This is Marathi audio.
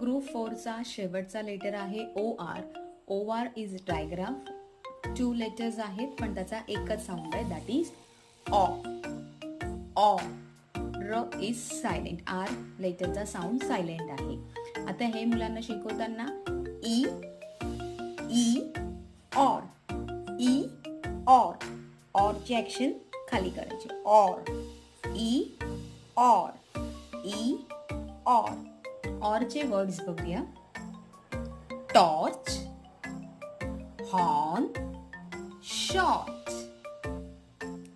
ग्रुप 4 चा शेवटचा लेटर आहे O R. O R is digraph. 2 letters आहेत पण त्याचा एकच साऊंड आहे, दॅट इज ऑ. ऑ. R is silent. आर लेटरचा साऊंड सायलेंट आहे. आता हे मुलांना शिकवताना ई ई ऑर. ई ऑर. ऑरची ऍक्शन खाली करायची. ऑर. ई ऑर. ई ऑर. ऑरचे वर्ड्स बघूया. Torch, horn, shot.